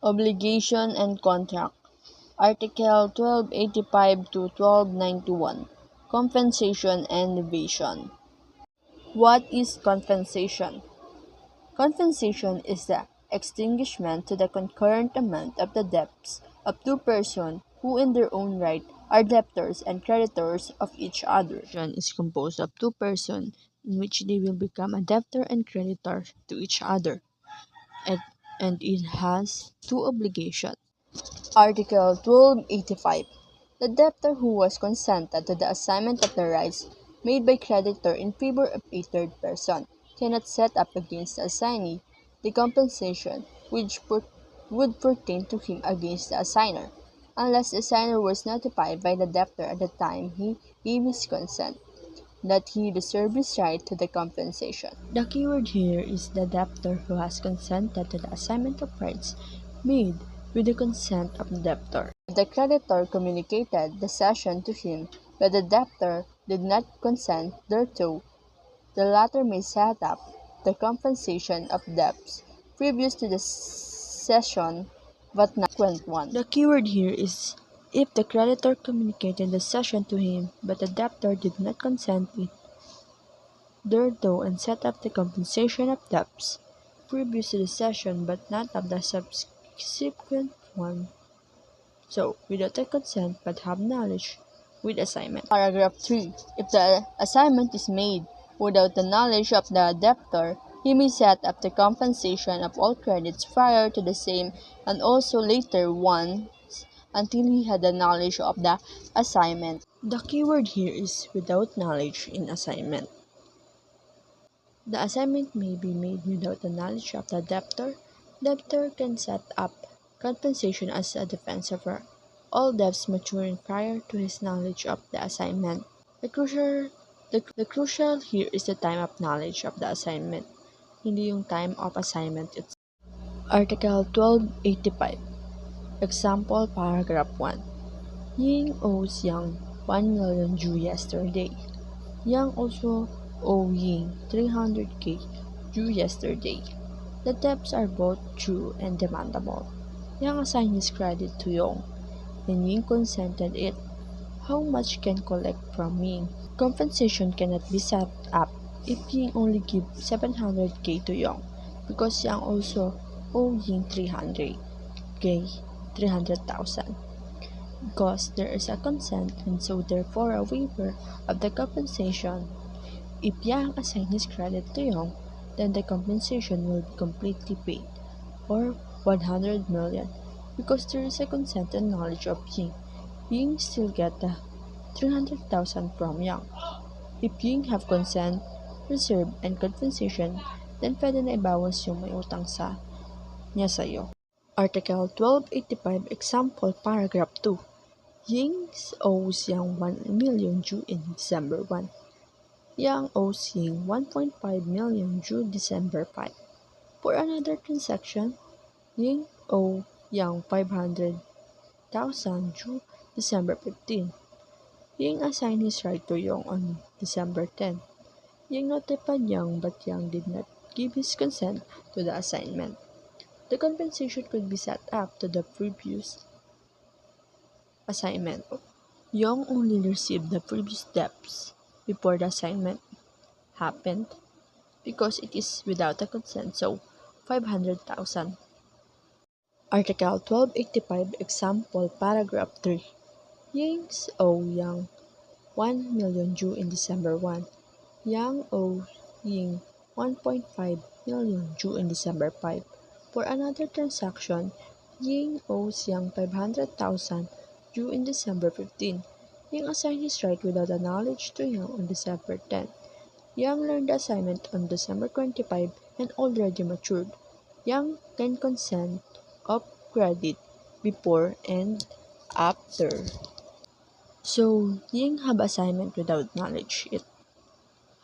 Obligation and contract. Article 1285 to 1291. Compensation and evasion. What is compensation? Compensation is the extinguishment to the concurrent amount of the debts of two persons who in their own right are debtors and creditors of each other. Compensation is composed of two persons in which they will become a debtor and creditor to each other, and, and it has two obligations. Article 1285. The debtor who has consented to the assignment of the rights made by creditor in favor of a third person cannot set up against the assignee the compensation which would pertain to him against the assigner, unless the assigner was notified by the debtor at the time he gave his consent that he reserved his right to the compensation. The keyword here is the debtor who has consented to the assignment of rights made with the consent of the debtor. If the creditor communicated the cession to him but the debtor did not consent thereto, the latter may set up the compensation of debts previous to the cession but not subsequent one. The keyword here is if the creditor communicated the cession to him but the debtor did not consent thereto and set up the compensation of debts previous to the cession but not of the subsequent one. So, without the consent but have knowledge with assignment. Paragraph 3. If the assignment is made without the knowledge of the debtor, he may set up the compensation of all credits prior to the same and also later ones until he had the knowledge of the assignment. The keyword here is without knowledge in assignment. The assignment may be made without the knowledge of the debtor. Debtor can set up compensation as a defense for all debts maturing prior to his knowledge of the assignment. The crucial here is the time of knowledge of the assignment, hindi yung time of assignment itself. Article 1285. Example, paragraph 1. Ying owes Yang 1 million due yesterday. Yang also owe Ying 300k due yesterday. The debts are both true and demandable. Yang assigned his credit to Yong, and Ying consented it. How much can collect from Ying? Compensation cannot be set up if Ying only give 700k to Yong, because Yang also owe Ying 300,000. Because there is a consent and so therefore a waiver of the compensation. If Yang assigned his credit to Yong, then the compensation will be completely paid, or 100 million, because there is a consent and knowledge of Ying. Ying still get the 300,000 from Yang. If Ying have consent, reserve, and compensation, then pwede na ibawas yung may utang niya sa'yo. Article 1285, example, paragraph 2. Ying owes Yang 1 million due in December 1. Yang owes Ying 1.5 million due December 5. For another transaction, Ying owes Yang 500,000 due December 15. Ying assigned his right to Yong on December 10. Ying notified Yang but Yang did not give his consent to the assignment. The compensation could be set up to the previous assignment. Yong only received the previous debts before the assignment happened because it is without a consent, so 500,000. Article 1285, example, paragraph 3. Ying's owe Yang 1 million due in December 1. Yang owes Ying 1.5 million due in December 5. For another transaction, Ying owes Yang 500,000 due in December 15. Ying assigned his right without the knowledge to Yang on December 10. Yang learned the assignment on December 25 and already matured. Yang can consent of credit before and after. So, Ying have assignment without knowledge. It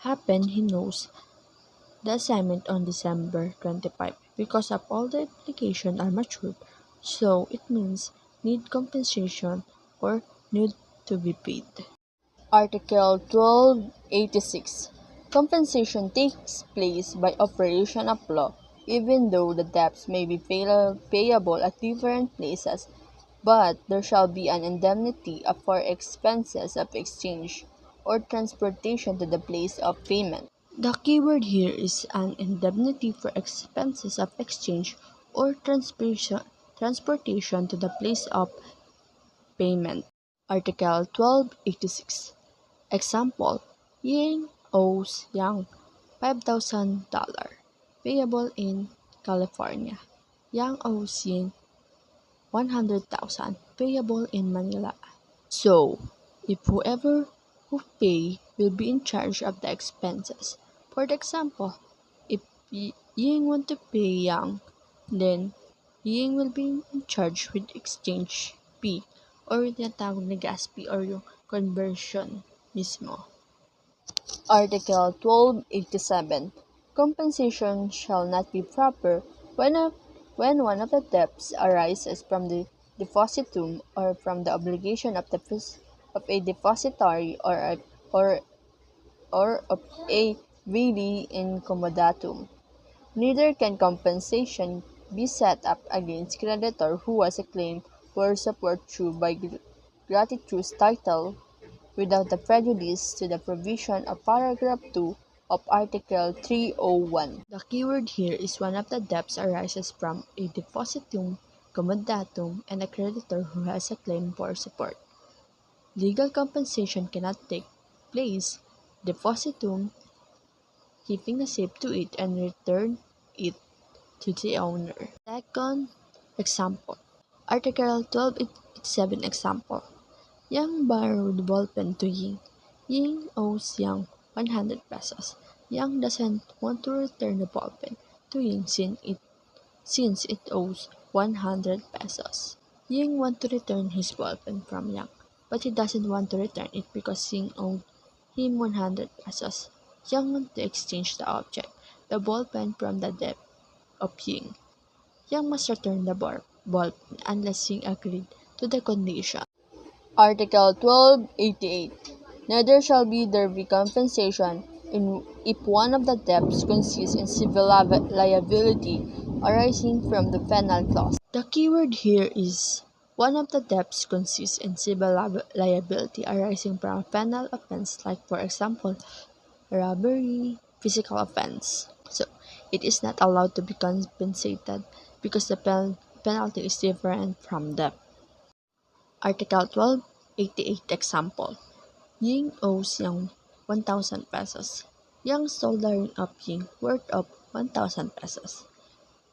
happened he knows the assignment on December 25 because of all the application are matured. So, it means need compensation or need to be paid. Article 1286. Compensation takes place by operation of law even though the debts may be payable at different places, but there shall be an indemnity for expenses of exchange or transportation to the place of payment. The keyword here is an indemnity for expenses of exchange or transportation to the place of payment. Article 1286. Example: Ying owes Yang $5,000 payable in California. Yang owes Ying 100,000 payable in Manila. So, if whoever who pay will be in charge of the expenses. For example, if Ying want to pay Yang, then Ying will be in charge with exchange fee or yung tinatawag na gas fee or yung conversion mismo. Article 1287. Compensation shall not be proper when one of the debts arises from the depositum or from the obligation of a depositary or of a vili incommodatum. Neither can compensation be set up against creditor who has a claim for support due by gratuitous title without the prejudice to the provision of paragraph 2 of Article 301. The keyword here is one of the debts arises from a depositum commodatum and a creditor who has a claim for support. Legal compensation cannot take place. Depositum keeping a ship to it and return it to the owner. Second example. Article 1287 example. Yang borrowed ballpen to Ying. Ying owes Yang 100 pesos. Yang doesn't want to return the ballpen to Ying since it owes 100 pesos. Ying wants to return his ballpen from Yang, but he doesn't want to return it because Ying owed him 100 pesos. Yang wants to exchange the object, the ballpen, from the debt of Ying. Yang must return the ballpen unless Ying agreed to the condition. Article 1288. Neither shall there be compensation if one of the debts consists in civil liability arising from the penal clause. The keyword here is one of the debts consists in civil liability arising from a penal offense, like for example, robbery, physical offense. So, it is not allowed to be compensated because the penalty is different from debt. Article 1288 example. Ying owes Yang 1,000 pesos. Yang stole the ring of Ying worth of 1,000 pesos.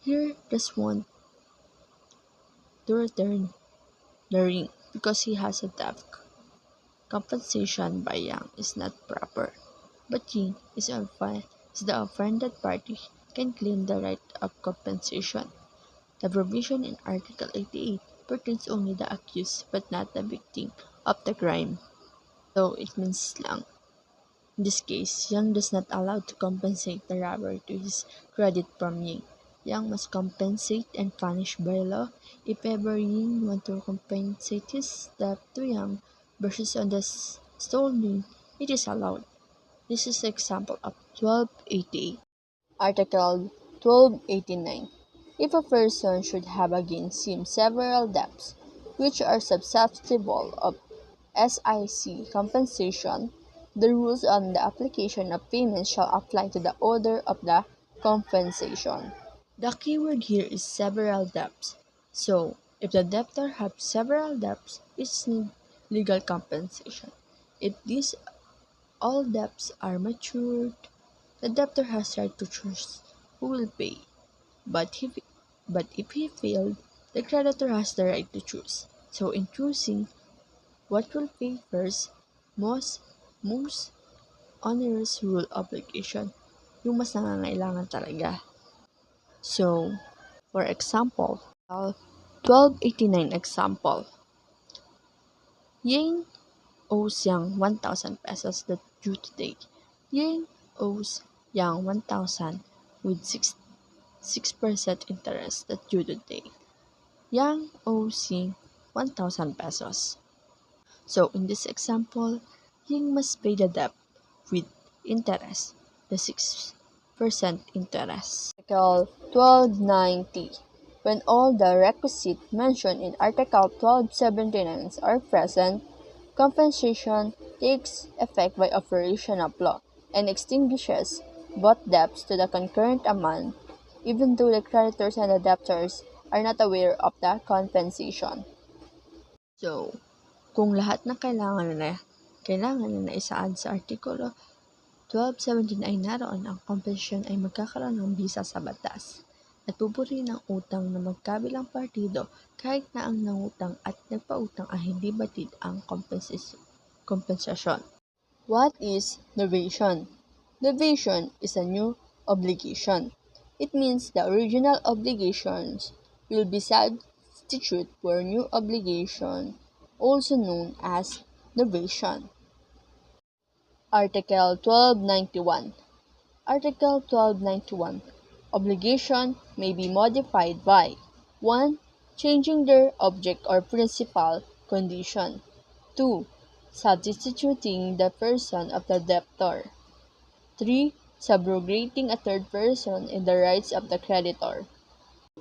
Here does want to return the ring because he has a debt. Compensation by Yang is not proper, but Ying is the offended party can claim the right of compensation. The provision in Article 88 pertains only the accused but not the victim of the crime. So it means lang. In this case, Yang does not allow to compensate the robber to his credit from Ying. Yang must compensate and punish by law. If ever Ying want to compensate his debt to Yang versus on the stolen ring, it is allowed. This is an example of 1288. Article 1289. If a person should have against him several debts, which are susceptible of SIC compensation, the rules on the application of payment shall apply to the order of the compensation. The keyword here is several debts. So, if the debtor has several debts, it needs legal compensation. If these all debts are matured, the debtor has right to choose who will pay. But if he failed, the creditor has the right to choose. So in choosing what will pay first, most onerous rule obligation, yung mas nangangailangan talaga. So, for example, 1289 example. Ying owes Yang 1,000 pesos that due today. Ying owes Yang 1,000 with 6% interest that due today. Yang owes Ying 1,000 pesos. So in this example, Ying must pay the debt with interest, the 6% interest. Article 1290. When all the requisites mentioned in Article 1279 are present, compensation takes effect by operation of law and extinguishes both debts to the concurrent amount, even though the creditors and the debtors are not aware of the compensation. So, kung lahat ng kailangan na isaad sa Artikulo 1217 ay naroon, ang compensation ay magkakaroon ng bisa sa batas at buburi ng utang na magkabilang partido kahit na ang nangutang at nagpautang ay hindi batid ang kompensasyon. What is novation? Novation is a new obligation. It means the original obligations will be substituted for new obligation, also known as novation. Article 1291. Article 1291. Obligation may be modified by 1. Changing their object or principal condition. 2. Substituting the person of the debtor. 3. Subrogating a third person in the rights of the creditor.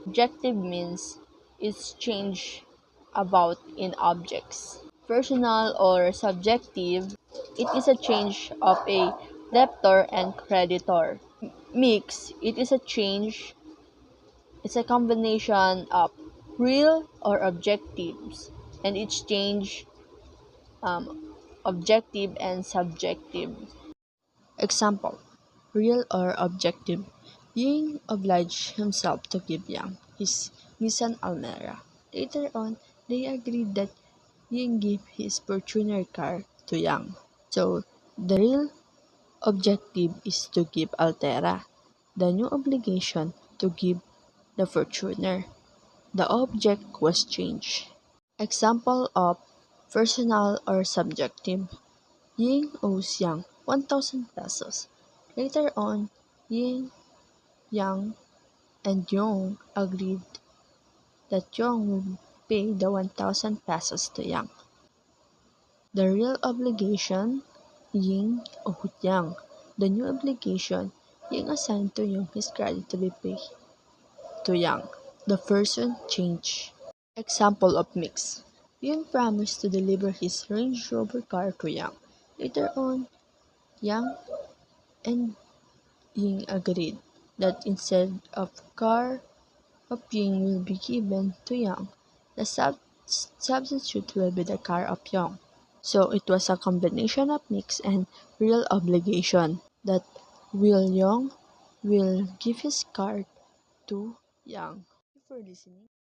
Objective means is change about in objects. Personal or subjective, it is a change of a debtor and creditor. Mix, it's a combination of real or objectives, and it's change objective and subjective. Example, real or objective. Ying obliged himself to give Yang his Nissan Almera. Later on, they agreed that Ying give his Fortuner car to Yang. So, the real objective is to give Altera. The new obligation to give the Fortuner. The object was changed. Example of personal or subjective. Ying owes Yang 1,000 pesos. Later on, Ying, Yang, and Yong agreed that Yong will pay the 1,000 pesos to Yang. The real obligation, Ying owed Yang. The new obligation, Ying assigned to Yong his credit to be paid to Yang. The person changed. Example of mix. Ying promised to deliver his Range Rover car to Yang. Later on, Yang and Ying agreed that instead of car of Ying will be given to Yang, the substitute will be the car of Yang. So it was a combination of mix and real obligation that Will Yang will give his car to Yang. Thank you for listening.